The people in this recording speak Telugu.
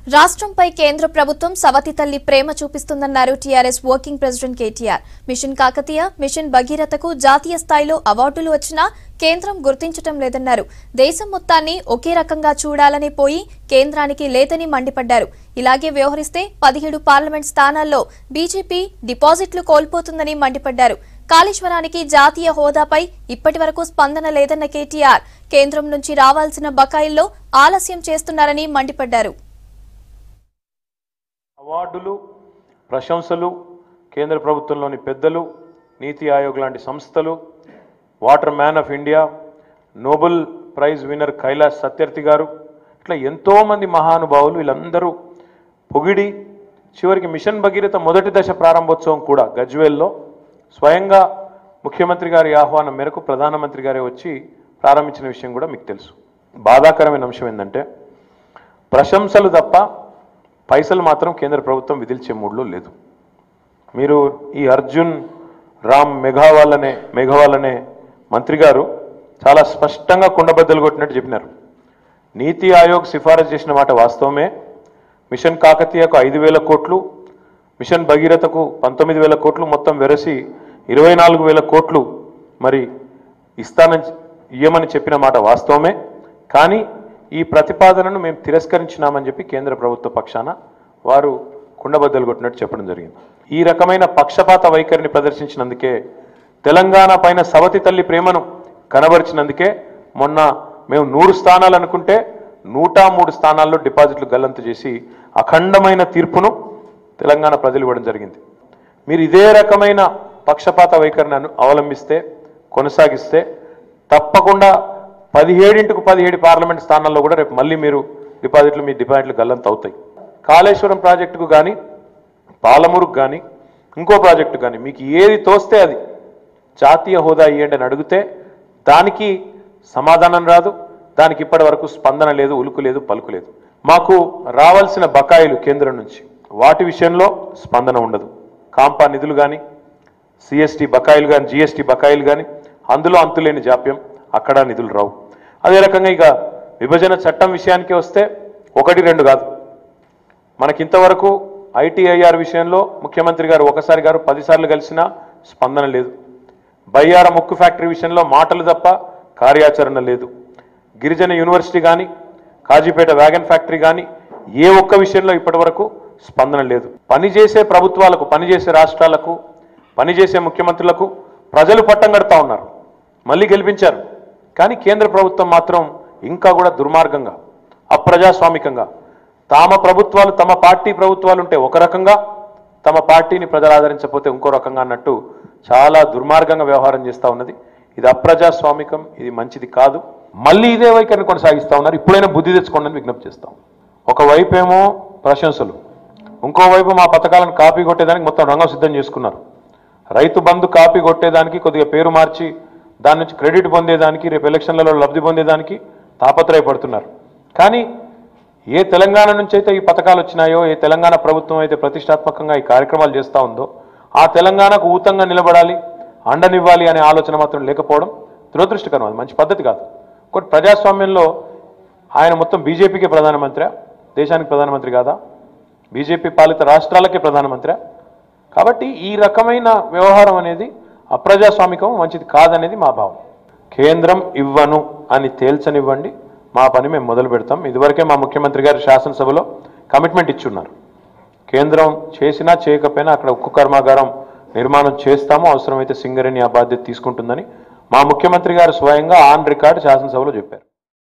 రాష్ట్రంపై కేంద్ర ప్రభుత్వం సవతి తల్లి ప్రేమ చూపిస్తుందన్నారు TRS working president KTR. Mission Kakatiya, mission భగీరథకు జాతీయ స్థాయిలో అవార్డులు వచ్చినా కేంద్రం గుర్తించడం లేదన్నారు. దేశం మొత్తాన్ని ఒకే రకంగా చూడాలని పోయి కేంద్రానికి లేదని మండిపడ్డారు. ఇలాగే వ్యవహరిస్తే 17 పార్లమెంట్ స్థానాల్లో బీజేపీ డిపాజిట్లు కోల్పోతుందని మండిపడ్డారు. కాళేశ్వరానికి జాతీయ హోదాపై ఇప్పటివరకు స్పందన లేదన్న కేటీఆర్ కేంద్రం నుంచి రావాల్సిన బకాయిల్లో ఆలస్యం చేస్తున్నారని మండిపడ్డారు. అవార్డులు, ప్రశంసలు కేంద్ర ప్రభుత్వంలోని పెద్దలు, నీతి ఆయోగ్ లాంటి సంస్థలు, water man of India, Nobel prize winner Kailash Satyarthi గారు, ఇట్లా ఎంతోమంది మహానుభావులు వీళ్ళందరూ పొగిడి చివరికి మిషన్ భగీరథ మొదటి దశ ప్రారంభోత్సవం కూడా గజ్వేల్లో స్వయంగా ముఖ్యమంత్రి గారి ఆహ్వానం మేరకు ప్రధానమంత్రి గారే వచ్చి ప్రారంభించిన విషయం కూడా మీకు తెలుసు. బాధాకరమైన అంశం ఏంటంటే ప్రశంసలు తప్ప పైసలు మాత్రం కేంద్ర ప్రభుత్వం విధిల్చే మూడ్లో లేదు. మీరు ఈ అర్జున్ రామ్ మేఘవాల్ అనే మంత్రి గారు చాలా స్పష్టంగా కుండబద్దలు కొట్టినట్టు చెప్పినారు. నీతి ఆయోగ్ సిఫారసు చేసిన మాట వాస్తవమే. మిషన్ కాకతీయకు 5,000 కోట్లు, మిషన్ భగీరథకు 19,000 కోట్లు, మొత్తం వెరసి 24,000 కోట్లు మరి ఇయ్యమని చెప్పిన మాట వాస్తవమే. కానీ ఈ ప్రతిపాదనను మేము తిరస్కరించినామని చెప్పి కేంద్ర ప్రభుత్వ పక్షాన వారు కుండబద్దలు కొట్టినట్టు చెప్పడం జరిగింది. ఈ రకమైన పక్షపాత వైఖరిని ప్రదర్శించినందుకే, తెలంగాణ పైన సవతి తల్లి ప్రేమను కనబరిచినందుకే మొన్న మేము 100 స్థానాలు అనుకుంటే 103 స్థానాల్లో డిపాజిట్లు గల్లంతు చేసి అఖండమైన తీర్పును తెలంగాణ ప్రజలు ఇవ్వడం జరిగింది. మీరు ఇదే రకమైన పక్షపాత వైఖరిని అవలంబిస్తే, కొనసాగిస్తే తప్పకుండా 17 పార్లమెంట్ స్థానాల్లో కూడా రేపు మళ్ళీ మీరు మీ డిపాజిట్లు గల్లంత అవుతాయి. కాళేశ్వరం ప్రాజెక్టుకు కానీ, పాలమూరుకు కానీ, ఇంకో ప్రాజెక్టు కానీ మీకు ఏది తోస్తే అది జాతీయ హోదా ఇవ్వండి అని అడిగితే దానికి సమాధానం రాదు. దానికి ఇప్పటి వరకు స్పందన లేదు, ఉలుకు లేదు, పలుకు లేదు. మాకు రావాల్సిన బకాయిలు కేంద్రం నుంచి వాటి విషయంలో స్పందన ఉండదు. కాంపా నిధులు కానీ, సిఎస్టీ బకాయిలు కానీ, జిఎస్టీ బకాయిలు కానీ అందులో అంతులేని జాప్యం, అక్కడ నిధులు రావు. అదే రకంగా ఇక విభజన చట్టం విషయానికి వస్తే 1-2 కాదు, మనకింతవరకు ఐటీఐఆర్ విషయంలో ముఖ్యమంత్రి గారు ఒకసారి గారు 10 సార్లు కలిసినా స్పందన లేదు. బయ్యార ముక్కు ఫ్యాక్టరీ విషయంలో మాటలు తప్ప కార్యాచరణ లేదు. గిరిజన యూనివర్సిటీ కానీ, కాజీపేట వ్యాగన్ ఫ్యాక్టరీ కానీ ఏ ఒక్క విషయంలో ఇప్పటి వరకు స్పందన లేదు. పనిచేసే ప్రభుత్వాలకు, పనిచేసే రాష్ట్రాలకు, పనిచేసే ముఖ్యమంత్రులకు ప్రజలు పట్టం కడతా ఉన్నారు, మళ్ళీ గెలిపించారు. కానీ కేంద్ర ప్రభుత్వం మాత్రం ఇంకా కూడా దుర్మార్గంగా, అప్రజాస్వామికంగా తమ పార్టీ ప్రభుత్వాలు ఉంటే ఒక రకంగా, తమ పార్టీని ప్రజలు ఆదరించకపోతే ఇంకో రకంగా అన్నట్టు చాలా దుర్మార్గంగా వ్యవహారం చేస్తూ ఉన్నది. ఇది అప్రజాస్వామికం, ఇది మంచిది కాదు. మళ్ళీ ఇదే వైఖరిని కొనసాగిస్తూ ఉన్నారు. ఇప్పుడైనా బుద్ధి తెచ్చుకోండి అని విజ్ఞప్తి చేస్తాం. ఒకవైపు ఏమో ప్రశంసలు, ఇంకోవైపు మా పథకాలను కాపీ కొట్టేదానికి మొత్తం రంగం సిద్ధం చేసుకున్నారు. రైతు బంధు కాపీ కొట్టేదానికి, కొద్దిగా పేరు మార్చి దాని నుంచి క్రెడిట్ పొందేదానికి, రేపు ఎలక్షన్లలో లబ్ధి పొందేదానికి తాపత్రయపడుతున్నారు. కానీ ఏ తెలంగాణ నుంచి అయితే ఈ పథకాలు వచ్చినాయో, ఏ తెలంగాణ ప్రభుత్వం అయితే ప్రతిష్టాత్మకంగా ఈ కార్యక్రమాలు చేస్తూ ఉందో ఆ తెలంగాణకు ఊతంగా నిలబడాలి, అండనివ్వాలి అనే ఆలోచన మాత్రం లేకపోవడం దురదృష్టకరం. అది మంచి పద్ధతి కాదు. ఒకటి ప్రజాస్వామ్యంలో ఆయన మొత్తం బీజేపీకే ప్రధానమంత్రి, దేశానికి ప్రధానమంత్రి కాదా? బీజేపీ పాలిత రాష్ట్రాలకే ప్రధానమంత్రి. కాబట్టి ఈ రకమైన వ్యవహారం అనేది అప్రజాస్వామికం, మంచిది కాదనేది మా భావం. కేంద్రం ఇవ్వను అని తేల్చనివ్వండి, మా పని మేము మొదలు పెడతాం. ఇదివరకే మా ముఖ్యమంత్రి గారు శాసనసభలో కమిట్మెంట్ ఇచ్చున్నారు. కేంద్రం చేసినా చేయకపోయినా అక్కడ ఉక్కు కర్మాగారం నిర్మాణం చేస్తాము, అవసరమైతే సింగరేణి ఆ బాధ్యత తీసుకుంటుందని మా ముఖ్యమంత్రి గారు స్వయంగా ఆన్ రికార్డ్ శాసనసభలో చెప్పారు.